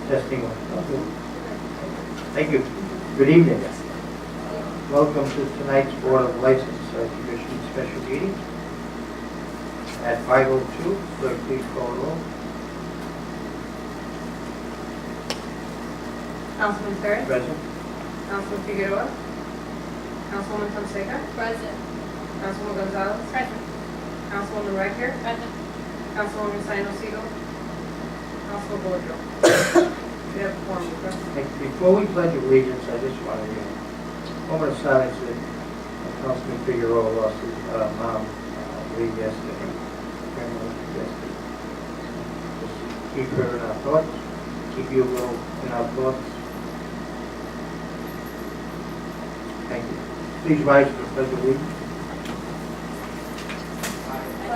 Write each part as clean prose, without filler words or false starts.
Testing one. Okay. Thank you. Good evening. Welcome to tonight's Board of License Commission special meeting at 5:02. Clerk, please call the roll. Councilman Perez, Present. Councilman Figueroa, Councilwoman Fonseca, Present. Councilwoman Gonzalez, Present. Councilwoman Recker, Present. Councilwoman Sino Siegel, Councilman Boudreaux. We have a quorum, correct? Before we pledge allegiance, I just want to moment of silence that Councilman Figueroa lost his mom late yesterday. Yesterday. Just keep her in our thoughts. Keep you well in our thoughts. Thank you. Please rise for the pledge of allegiance. I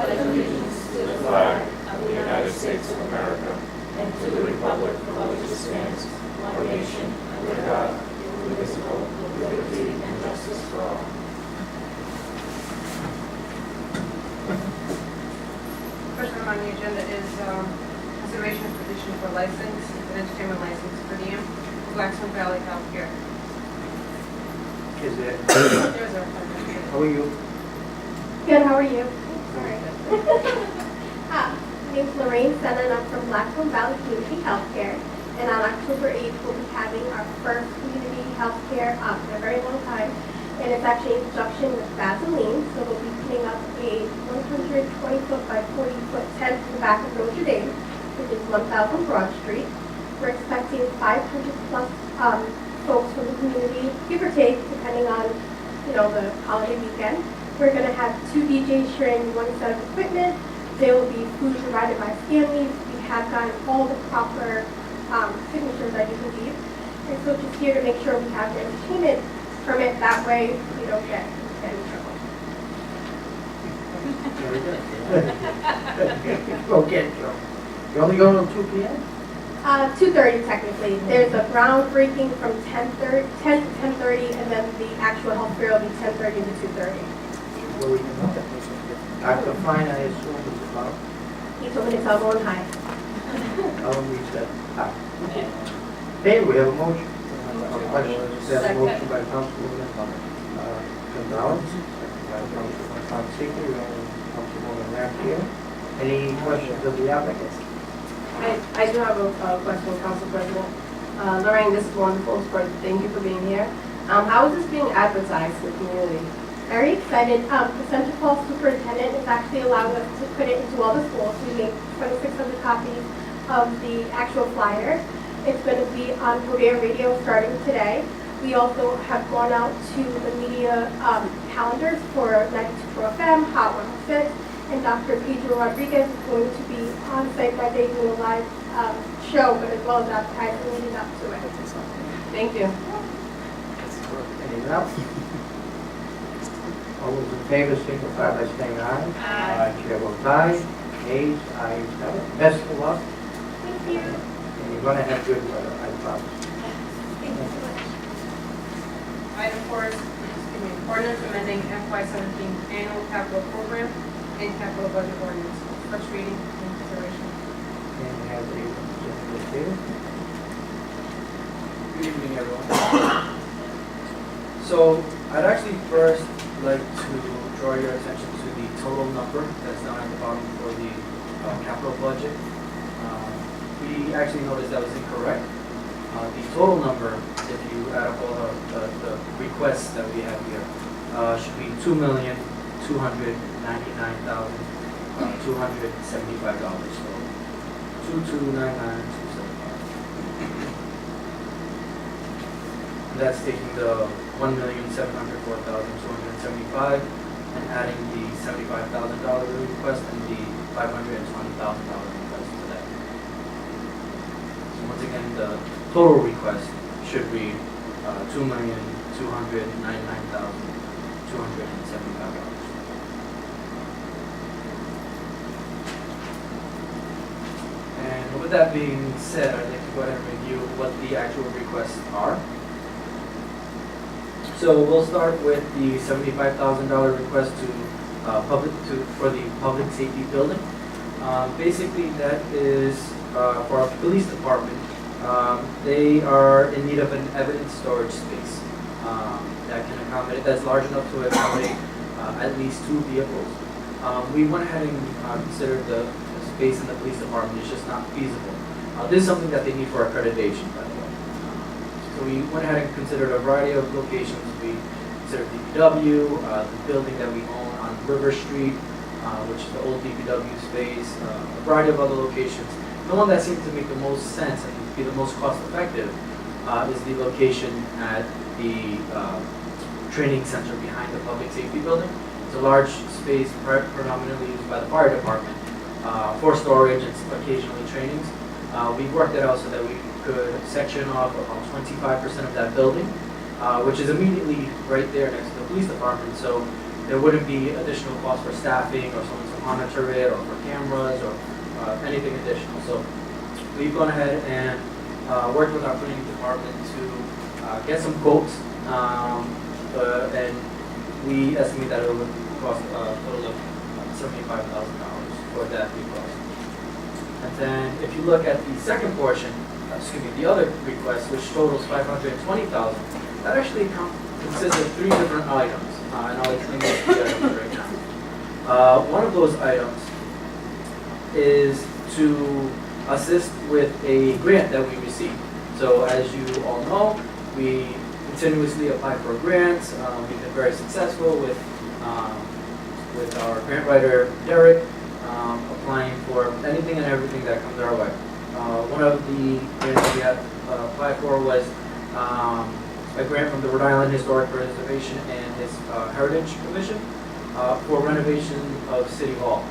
pledge allegiance to the flag of the United States of America and to the republic for which it stands, one nation, under God, indivisible, with liberty and justice for all. First item on the agenda is consideration of petition for license, an entertainment license for the Blackstone Valley Healthcare. Is there? There's our How are you? Good, how are you? Sorry. My name's Lorraine Senna and I'm from Blackstone Valley Community Healthcare. And on October 8th, we'll be having our first community healthcare in a very long time. And it's actually in conjunction with Vaseline. So we'll be putting up a 120-foot by 40-foot tent in the back of Notre Dame, which is 1000 Broad Street. We're expecting 500 plus folks from the community, give or take, depending on, the holiday weekend. We're going to have 2 DJs sharing one set of equipment. There will be food provided by Stanley's. We have gotten all the proper signatures, I do believe. And so just here to make sure we have the entertainment permit. That way we don't get in trouble. Very good. Okay, Joe. You're only going until 2 p.m.? 2:30 technically. There's a groundbreaking from 10 to 10:30, and then the actual health fair will be 10:30 to 2:30. Well, we can know. Dr. Fine, I assume is about, He told me to tell everyone hi. how long we said, Okay, we have a motion. A question. There's a motion by Councilwoman Gonzalez, second by Councilwoman Fonseca, and Councilwoman Raphael. Any questions of the applicant? I do have a question, Council President. Lorraine, this is wonderful. Thank you for being here. How is this being advertised to the community? Very excited. The Central Falls Superintendent is actually allowing us to put it into all the schools. We made 2,600 copies of the actual flyer. It's going to be on Korea Radio starting today. We also have gone out to the media calendars for 92 FM, Hot 106, and Dr. Pedro Rodriguez is going to be on site that day doing a live show, but as well as advertising leading up to it. Thank you. Anything else? All those in favor signify by saying aye. Aye. Chair votes aye. Ayes, ayes have it. Best of luck. Thank you. And you're going to have good weather, I promise. Thank you so much. Item 4 is, ordinance amending FY17 annual capital program and capital budget ordinance. First reading and consideration. And we have a representative here. Good evening, everyone. So I'd actually first like to draw your attention to the total number that's down at the bottom for the capital budget. We actually noticed that was incorrect. The total number, if you add up all the requests that we have here, should be $2,299,275. So 2,299,275. That's taking the $1,704,275 and adding the $75,000 request and the $520,000 request to that. So once again, the total request should read $2,299,275. And with that being said, I'd like to go ahead and review what the actual requests are. So we'll start with the $75,000 request for the public safety building. Basically, that is for our police department. They are in need of an evidence storage space that can accommodate, that's large enough to accommodate at least 2 vehicles. We went ahead and considered the space in the police department. It's just not feasible. This is something that they need for accreditation, by the way. So we went ahead and considered a variety of locations. We considered DPW, the building that we own on River Street, which is the old DPW space, a variety of other locations. The one that seemed to make the most sense and be the most cost effective is the location at the training center behind the public safety building. It's a large space predominantly used by the fire department for storage and occasionally trainings. We worked it out so that we could section off about 25% of that building, which is immediately right there next to the police department. So there wouldn't be additional cost for staffing or someone to monitor it or for cameras or anything additional. So we've gone ahead and worked with our planning department to get some quotes, and we estimate that it would cost a total of $75,000 for that cost. And then if you look at the second portion, the other request, which totals $520,000, that actually consists of 3 different items, and I'll explain those 3 items right now. One of those items is to assist with a grant that we received. So as you all know, we continuously apply for grants. We've been very successful with our grant writer, Derek, applying for anything and everything that comes our way. One of the grants we had applied for was a grant from the Rhode Island Historic Preservation and Heritage Commission for renovation of City Hall,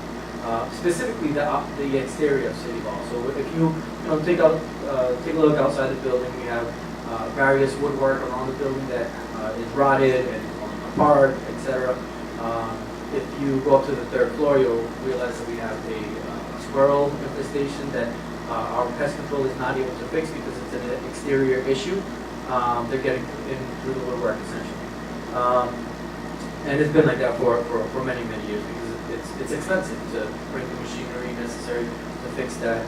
specifically the exterior of City Hall. So if you take a look outside the building, we have various woodwork around the building that is rotted and falling apart, etc. If you go up to the 3rd floor, you'll realize that we have a squirrel infestation that our pest control is not able to fix because it's an exterior issue. They're getting in through the woodwork essentially. And it's been like that for many, many years because it's expensive to bring the machinery necessary to fix that.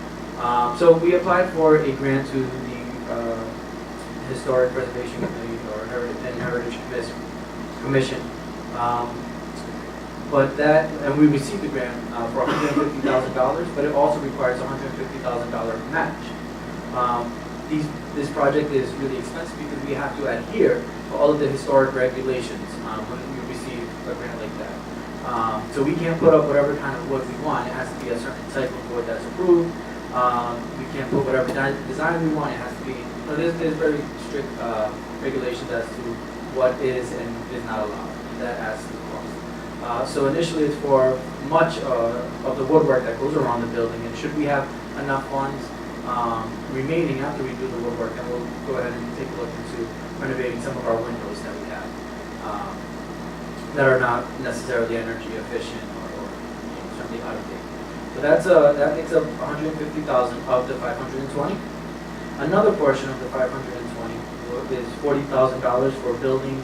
So we applied for a grant to the Historic Preservation Committee or Heritage Commission. And we received the grant for $150,000, but it also requires a $150,000 match. This project is really expensive because we have to adhere to all of the historic regulations when we receive a grant like that. So we can't put up whatever kind of wood we want. It has to be a certain type of wood that's approved. We can't put whatever design we want. It has to be. There's very strict regulations as to what is and is not allowed. And that adds to the cost. So initially, it's for much of the woodwork that goes around the building. And should we have enough funds remaining after we do the woodwork, then we'll go ahead and take a look into renovating some of our windows that we have that are not necessarily energy efficient or certainly out of date. So that makes up $150,000 of the $520. Another portion of the $520 is $40,000 for building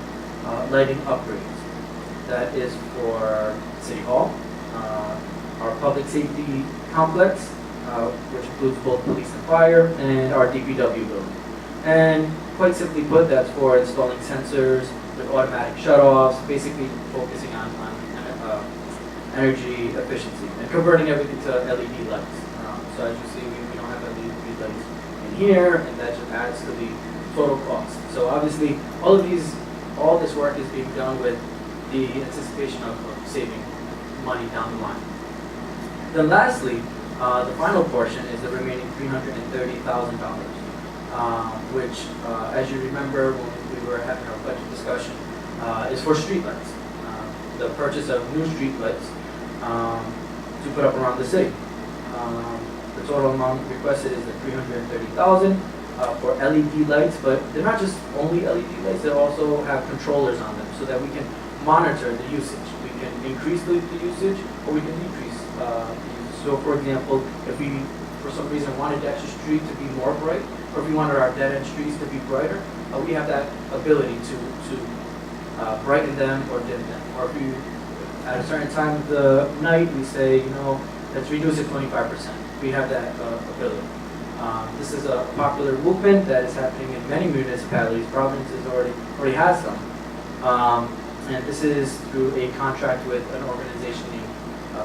lighting upgrades. That is for City Hall, our public safety complex, which includes both police and fire, and our DPW building. And quite simply put, that's for installing sensors with automatic shutoffs, basically focusing on energy efficiency and converting everything to LED lights. So as you see, we don't have LED lights in here, and that just adds to the total cost. So obviously, all this work is being done with the anticipation of saving money down the line. Then lastly, the final portion is the remaining $330,000, which, as you remember when we were having our budget discussion, is for streetlights. The purchase of new streetlights to put up around the city. The total amount requested is the $330,000 for LED lights, but they're not just only LED lights; they also have controllers on them, so that we can monitor the usage. We can increase the usage, or we can decrease the usage. So, for example, if we, for some reason, wanted Dexter Street to be more bright, or if we wanted our dead-end streets to be brighter, we have that ability to brighten them or dim them. Or if we, at a certain time of the night, we say, let's reduce it 25%. We have that ability. This is a popular movement that is happening in many municipalities. Provinces already has some. And this is through a contract with an organization named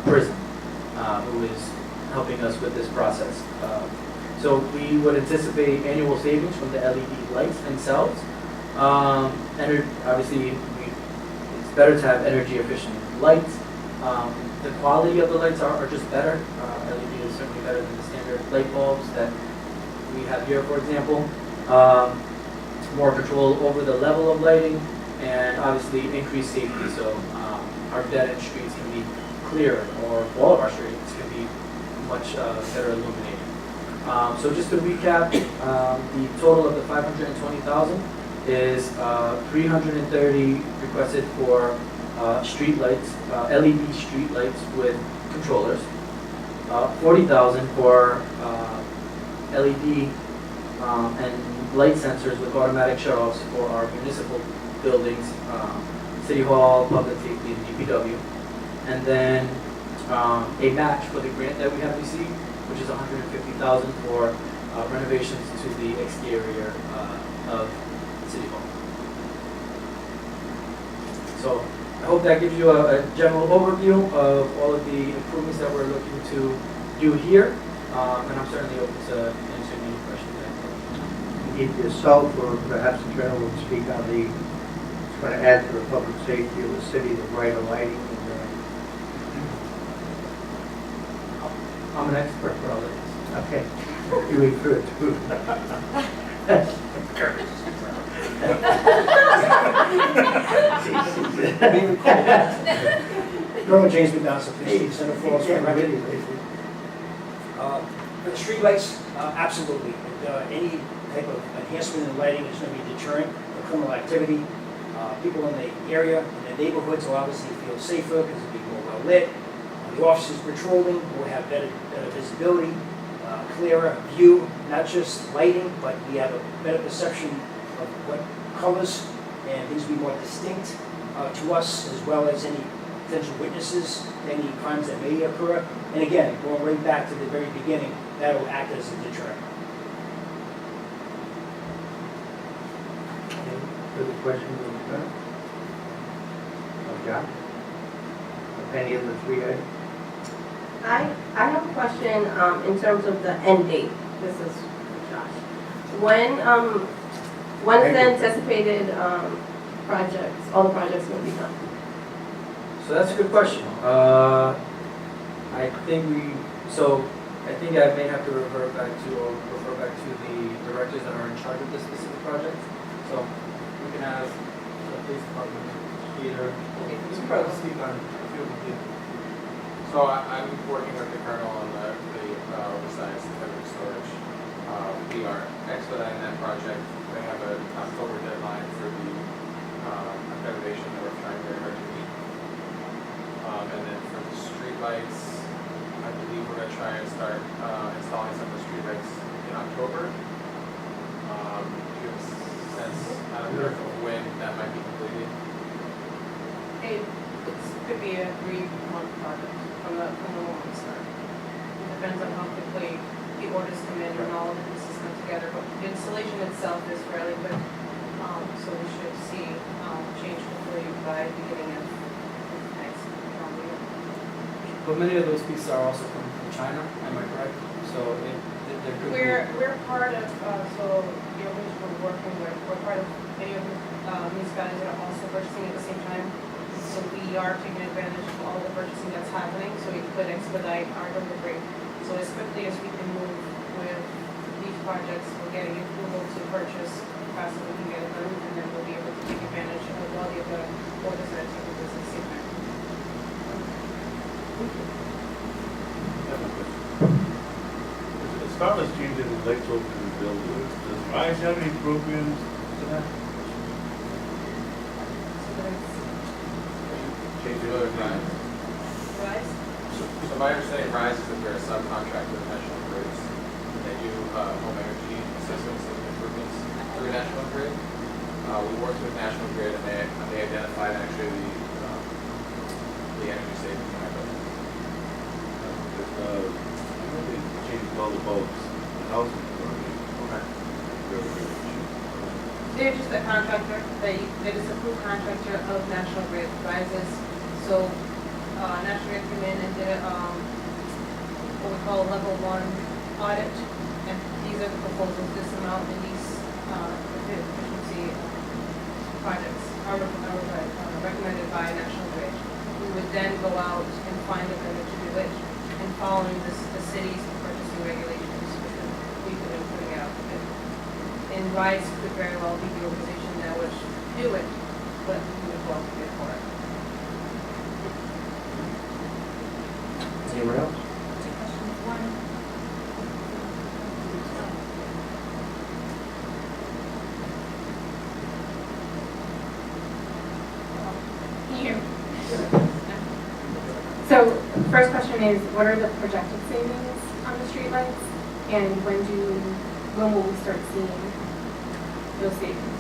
Prism, who is helping us with this process. So we would anticipate annual savings from the LED lights themselves. Obviously, it's better to have energy efficient lights. The quality of the lights are just better. LED is certainly better than the standard light bulbs that we have here, for example. More control over the level of lighting, and obviously increased safety. So our dead-end streets can be clearer, or all of our streets can be much better illuminated. So just to recap, the total of the 520,000 is 330 requested for street lights, LED street lights with controllers, 40,000 for LED and light sensors with automatic shutoffs for our municipal buildings, City Hall, Public Safety, and DPW. And then a match for the grant that we have received, which is 150,000 for renovations to the exterior of City Hall. So I hope that gives you a general overview of all of the improvements that we're looking to do here. And I'm certainly open to answering any questions. Either yourself or perhaps the chairman would speak on the, it's going to add to the public safety of the city, the brighter lighting. I'm an expert for all of this. Okay, you refer to. Norman James McDonald, Police Center Falls. For the streetlights, absolutely. Any type of enhancement in lighting is going to be deterrent for criminal activity. People in the area, in the neighborhoods will obviously feel safer because it'll be more well lit. The officers patrolling will have better visibility, clearer view, not just lighting, but we have a better perception of what colors, and things will be more distinct to us, as well as any potential witnesses, any crimes that may occur. And again, going right back to the very beginning, that will act as a deterrent. Any further questions on that? John? Any of the three items? I have a question in terms of the end date. This is for Josh. When is the anticipated projects, all the projects going to be done? So that's a good question. I think I may have to refer back to the directors that are in charge of this specific project. So we can have the police department either. You can probably speak on a few of them. So I'm working with the colonel on the oversized certificate storage. We are expediting that project. They have an October deadline for the accreditation that we're trying very hard to meet. And then for the streetlights, I believe we're going to try and start installing some of the streetlights in October. Do you have a sense of when that might be completed? It could be a 3-month project from the moment we start. It depends on how quickly the orders come in and all of the pieces come together, but the installation itself is fairly quick. So we should see change hopefully by beginning of next calendar year. But many of those pieces are also coming from China, am I correct? So there could be. We're part of, so the organization we're working with, we're part of many of the municipalities that are also purchasing at the same time. So we are taking advantage of all the purchasing that's happening, so we could expedite our delivery. So as quickly as we can move with these projects, we're getting approval to purchase as fast as we can get it done, and then we'll be able to take advantage of all the other orders that are taking place at the same time. As far as changing the lights over to the building, does RISE have any programs to that? Change the other time. Rise? So my understanding of RISE is that they're a subcontract with National Grid. They do home energy systems and improvements through National Grid. We worked with National Grid and they identified actually the energy savings in our building. I know they changed all the bulbs. housing authority. Very, very cheap. They're just a contractor, they're just a approved contractor of National Grid Rises. So, National Grid came in and did, what we call a level 1 audit. And these are the proposals, this amount in these, efficiency projects are recommended by National Grid. We would then go out and find a vendor to do it, and following the city's purchasing regulations, we could be putting out. And RISE could very well be the organization that would do it, but we would go out to bid for it. Anyone else? Two questions. One, can you hear me? So, first question is, what are the projected savings on the streetlights? And when will we start seeing those savings?